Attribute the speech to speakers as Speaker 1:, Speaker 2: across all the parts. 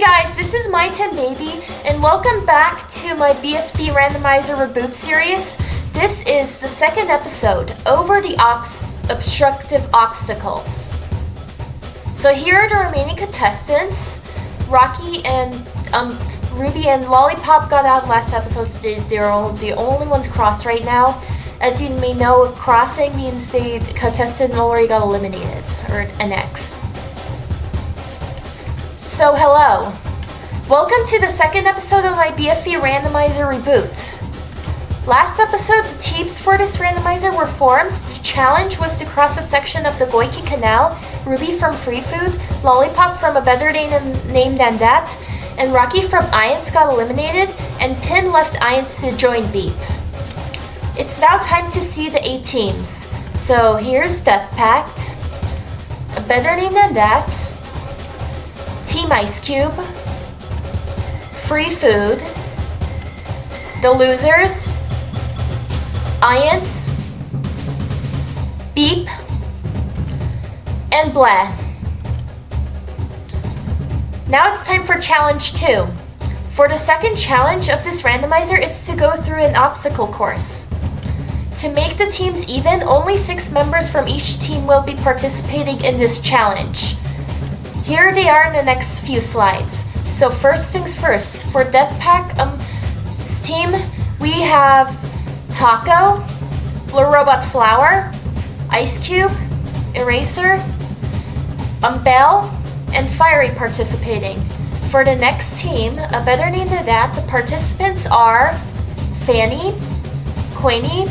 Speaker 1: guys, this is My 10 Baby, and welcome back to my BFB Randomizer Reboot series. This is the second episode, Over the Obstructive Obstacles. So here are the remaining contestants. Rocky and Ruby and Lollipop got out last episode, so they're the only ones crossed right now. As you may know, crossing means the contestant already got eliminated, or an X. So hello, welcome to the second episode of my BFB Randomizer Reboot. Last episode, the teams for this randomizer were formed. The challenge was to cross a section of the Goiki Canal. Ruby from Free Food, Lollipop from A Better Name Than That, and Rocky from Ions got eliminated, and Pin left Ions to join Beep. It's now time to see the 8 teams. So here's Death Pact, A Better Name Than That, Team Ice Cube, Free Food, The Losers, Ions, Beep, and Blah. Now it's time for challenge 2. For the second challenge of this randomizer is to go through an obstacle course. To make the teams even, only 6 members from each team will be participating in this challenge. Here they are in the next few slides. So first things first, for Death Pack team, we have Taco, Blue Robot Flower, Ice Cube, Eraser, Bell, and Fiery participating. For the next team, A Better Name Than That, the participants are Fanny, Queenie,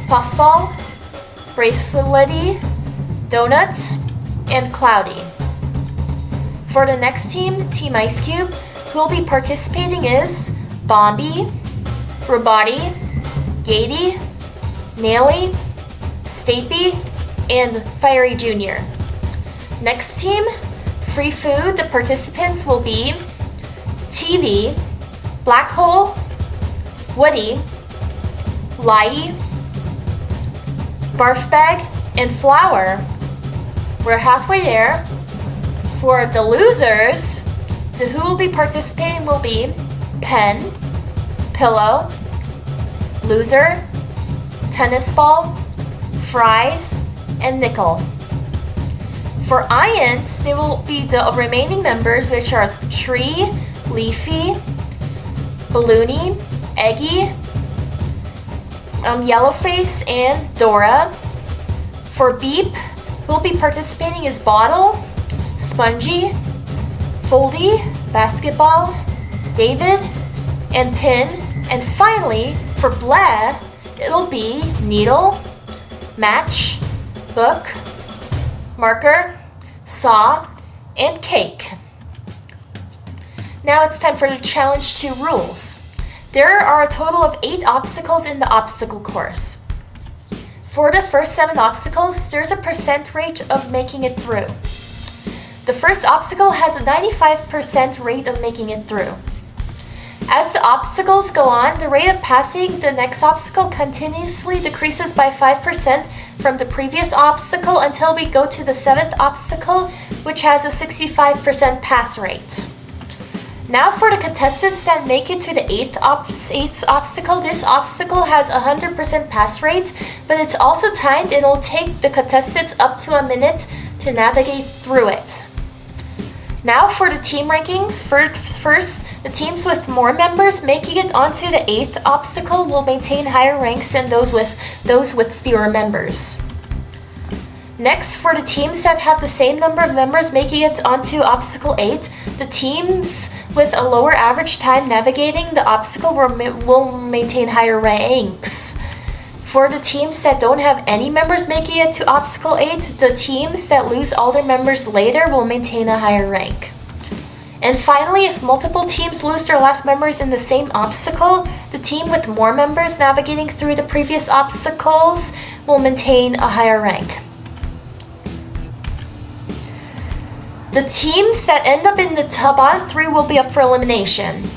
Speaker 1: Puffball, Bracelety, Donut, and Cloudy. For the next team, Team Ice Cube, who will be participating is Bombi, Roboti, Gatey, Naily, Stapy, and Fiery Jr. Next team, Free Food, the participants will be TV, Black Hole, Woody, Lai, Barf Bag, and Flower. We're halfway there. For the losers, who will be participating will be Pen, Pillow, Loser, Tennis Ball, Fries, and Nickel. For Ions, they will be the remaining members, which are Tree, Leafy, Balloony, Eggy, Yellowface, and Dora. For Beep, who will be participating is Bottle, Spongy, Foldy, Basketball, David, and Pin. And finally, for Blah, it'll be Needle, Match, Book, Marker, Saw, and Cake. Now it's time for the challenge 2 rules. There are a total of 8 obstacles in the obstacle course. For the first 7 obstacles, there's a % rate of making it through. The first obstacle has a 95% rate of making it through. As the obstacles go on, the rate of passing the next obstacle continuously decreases by 5% from the previous obstacle until we go to the 7th obstacle, which has a 65% pass rate. Now for the contestants that make it to the 8th obstacle, this obstacle has a 100% pass rate, but it's also timed and it'll take the contestants up to a minute to navigate through it. Now for the team rankings, first, the teams with more members making it onto the 8th obstacle will maintain higher ranks than those with fewer members. Next, for the teams that have the same number of members making it onto obstacle 8, the teams with a lower average time navigating the obstacle will maintain higher ranks. For the teams that don't have any members making it to obstacle 8, the teams that lose all their members later will maintain a higher rank. And finally, if multiple teams lose their last members in the same obstacle, the team with more members navigating through the previous obstacles will maintain a higher rank. The teams that end up in the bottom 3 will be up for elimination.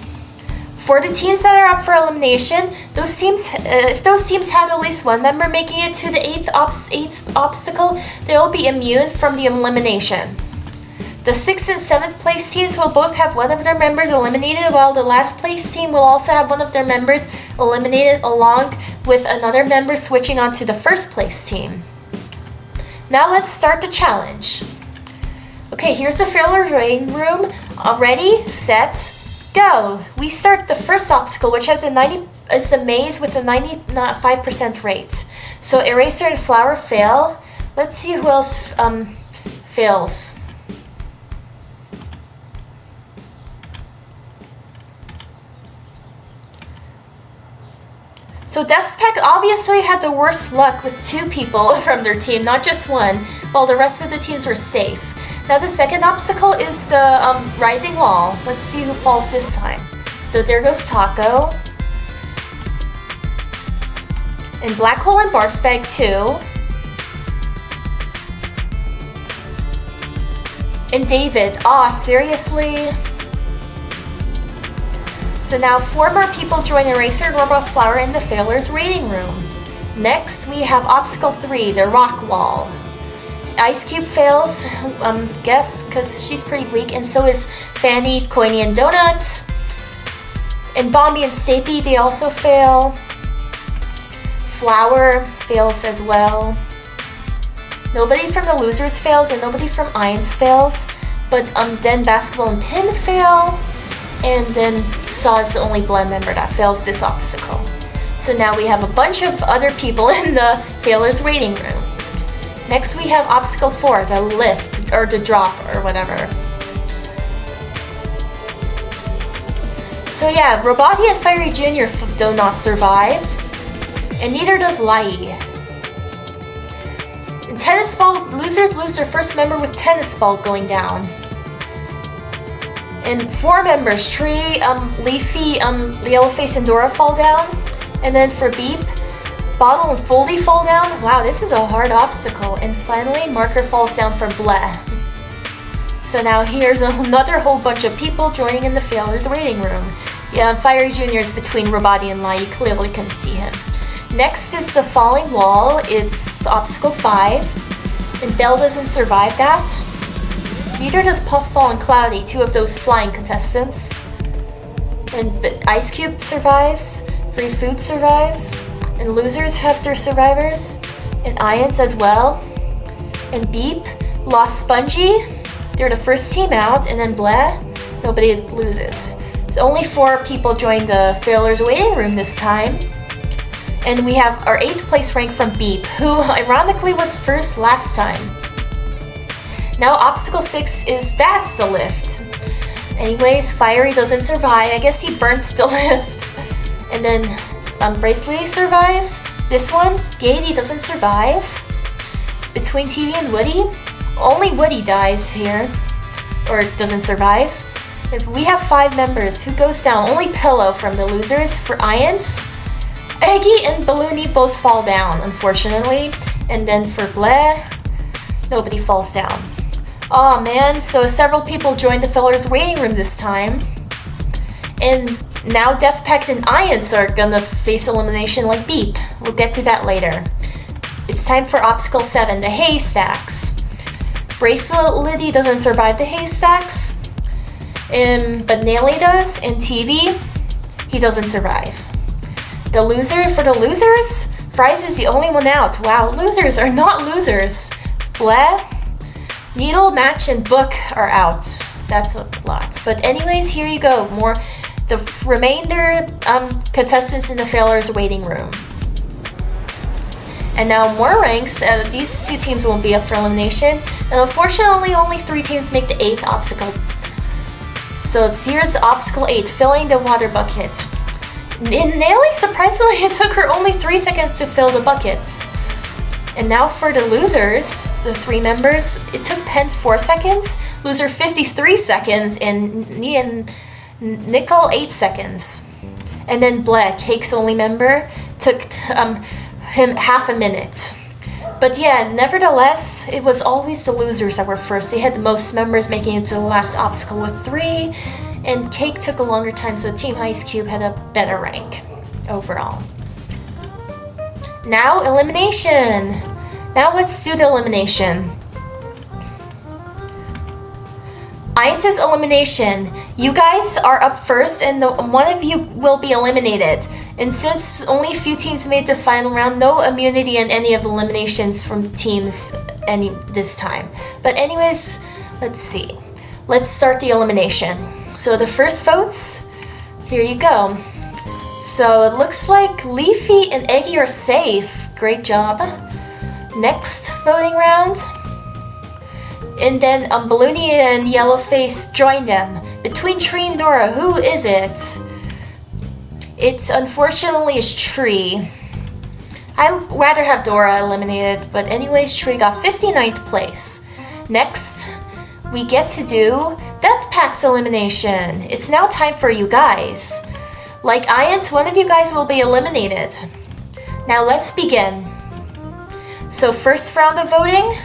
Speaker 1: For the teams that are up for elimination, if those teams had at least one member making it to the 8th obstacle, they will be immune from the elimination. The 6th and 7th place teams will both have one of their members eliminated, while the last place team will also have one of their members eliminated along with another member switching on to the 1st place team. Now let's start the challenge. Okay, here's the failure waiting room. Ready, set, go. We start the first obstacle, which has is the maze with a 95% rate. So eraser and flower fail. Let's see who else fails. So Deathpack obviously had the worst luck with 2 people from their team, not just one, while the rest of the teams were safe. Now the second obstacle is the rising wall. Let's see who falls this time. So there goes Taco. And Black Hole and Barf Bag too. And David. Seriously? So now 4 more people join Eraser and Robot Flower in the Failures waiting room. Next, we have Obstacle 3, the Rock Wall. Ice Cube fails, guess, because she's pretty weak, and so is Fanny, Coiny, and Donut. And Bombi and Stapy, they also fail. Flower fails as well. Nobody from the losers fails, and nobody from Ions fails. But then Basketball and Pin fail. And then Saw is the only blend member that fails this obstacle. So now we have a bunch of other people in the Failures waiting room. Next we have Obstacle 4, the lift, or the drop, or whatever. So yeah, Robotti and Fiery Jr. do not survive. And neither does Lai. And Tennis Ball, losers lose their first member with Tennis Ball going down. And 4 members, Tree, Leafy, Yellowface, and Dora fall down. And then for Beep, Bottle and Foldy fall down. Wow, this is a hard obstacle. And finally, Marker falls down for Bleh. So now here's another whole bunch of people joining in the Failures waiting room. Yeah, Fiery Jr. is between Robotti and Lai. You clearly can see him. Next is the Falling Wall. It's Obstacle 5. And Belle doesn't survive that. Neither does Puffball and Cloudy, 2 of those flying contestants. And Ice Cube survives. Free Food survives. And losers have their survivors. And Ions as well. And Beep lost Spongy. They're the first team out. And then Bleh, nobody loses. So only 4 people joined the Failures waiting room this time. And we have our 8th place rank from Beep, who ironically was first last time. Now Obstacle 6 that's the lift. Anyways, Fiery doesn't survive. I guess he burnt the lift. And then Braceley survives. This one, Gady doesn't survive. Between TV and Woody, only Woody dies here. Or doesn't survive. If we have 5 members, who goes down? Only Pillow from the losers. For Ions, Eggy and Balloony both fall down, unfortunately. And then for Bleh, nobody falls down. Oh man, so several people joined the Failures waiting room this time. And now Deathpack and Ions are gonna face elimination like Beep. We'll get to that later. It's time for Obstacle 7, the Haystacks. Bracelet Liddy doesn't survive the Haystacks. But Naily does, and TV, he doesn't survive. The loser, for the losers, Fries is the only one out. Wow, losers are not losers. Bleh, Needle, Match, and Book are out. That's a lot. But anyways, here you go. More the remainder contestants in the Failures waiting room. And now more ranks. These 2 teams won't be up for elimination. And unfortunately, only 3 teams make the 8th obstacle. So here's Obstacle 8, filling the water bucket. In Naily, surprisingly, it took her only 3 seconds to fill the buckets. And now for the losers, the 3 members, it took Pen 4 seconds, loser 53 seconds, and Nickel 8 seconds. And then Bleh, Cake's only member, took him half a minute. But yeah, nevertheless, it was always the losers that were first. They had the most members making it to the last obstacle with 3, and Cake took a longer time, so Team Ice Cube had a better rank overall. Now, elimination. Now let's do the elimination. Iance's elimination. You guys are up first, and one of you will be eliminated. And since only a few teams made the final round, no immunity in any of the eliminations from the teams this time. But anyways, let's see. Let's start the elimination. So the first votes, here you go. So it looks like Leafy and Eggy are safe. Great job. Next voting round. And then Balloony and Yellowface join them. Between Tree and Dora, who is it? It's unfortunately is Tree. I'd rather have Dora eliminated, but anyways, Tree got 59th place. Next, we get to do Death Pack's elimination. It's now time for you guys. Like Iance, one of you guys will be eliminated. Now let's begin. So first round of voting,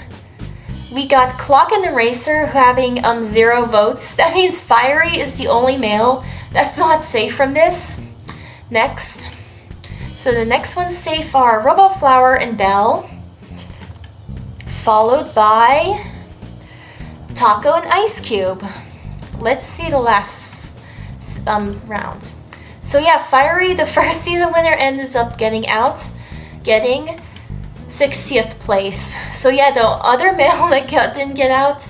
Speaker 1: we got Clock and Eraser having 0 votes. That means Fiery is the only male that's not safe from this. Next. So the next ones safe are Roboflower and Belle. Followed by Taco and Ice Cube. Let's see the last round. So yeah, Fiery, the first season winner, ends up getting 60th place. So yeah, the other male that didn't get out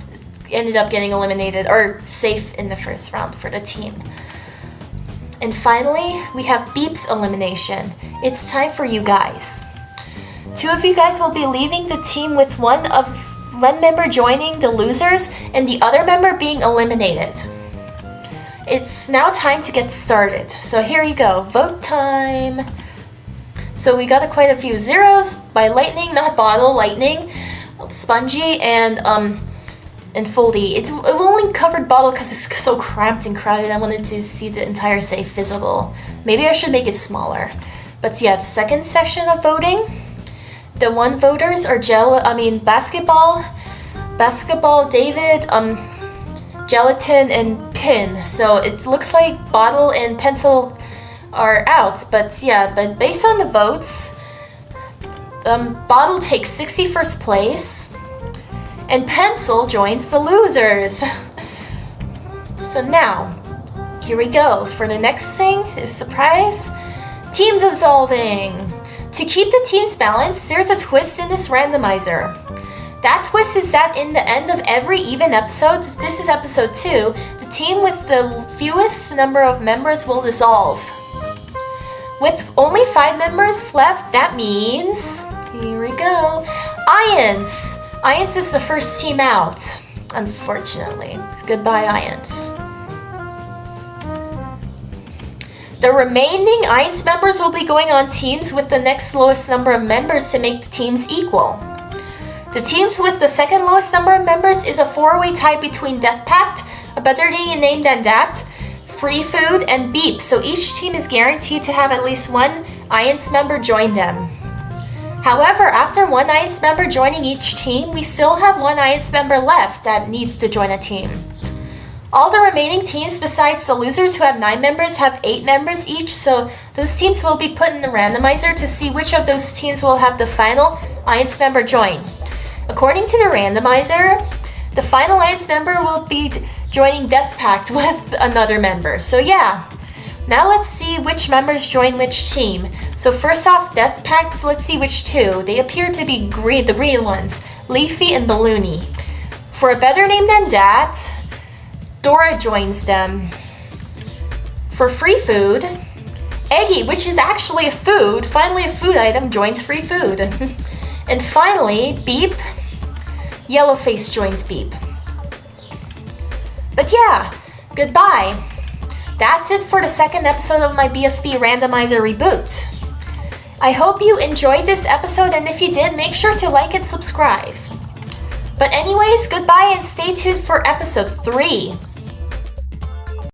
Speaker 1: ended up getting eliminated or safe in the first round for the team. And finally, we have Beep's elimination. It's time for you guys. 2 of you guys will be leaving the team with one member joining the losers and the other member being eliminated. It's now time to get started. So here you go, vote time. So we got quite a few zeros by Lightning, not Bottle, Lightning, Spongy, and Foldy. It only covered Bottle because it's so cramped and crowded. I wanted to see the entire safe visible. Maybe I should make it smaller. But yeah, the second section of voting, the one voters are Basketball, David, Gelatin, and Pin. So it looks like Bottle and Pencil are out. But yeah, based on the votes, Bottle takes 61st place. And Pencil joins the losers. So now, here we go. For the next thing is surprise, team dissolving. To keep the teams balanced, there's a twist in this randomizer. That twist is that in the end of every even episode, this is episode 2, the team with the fewest number of members will dissolve. With only 5 members left, that means, here we go, Iance. Iance is the first team out, unfortunately. Goodbye, Iance. The remaining Iance members will be going on teams with the next lowest number of members to make the teams equal. The teams with the second lowest number of members is a 4-way tie between Death Pact, A Better Name Than That, Free Food, and Beep, so each team is guaranteed to have at least one Iance member join them. However, after one Iance member joining each team, we still have one Iance member left that needs to join a team. All the remaining teams besides the losers who have 9 members have 8 members each, so those teams will be put in the randomizer to see which of those teams will have the final Iance member join. According to the randomizer, the final Iance member will be joining Death Pact with another member. So yeah. Now let's see which members join which team. So first off, Death Pact, let's see which 2. They appear to be the green ones, Leafy and Balloony. For A Better Name Than That, Dora joins them. For Free Food, Eggy, which is actually a food, finally a food item, joins Free Food. And finally, Beep, Yellowface joins Beep. But yeah, goodbye. That's it for the second episode of my BFB Randomizer Reboot. I hope you enjoyed this episode, and if you did, make sure to like and subscribe. But anyways, goodbye and stay tuned for episode 3.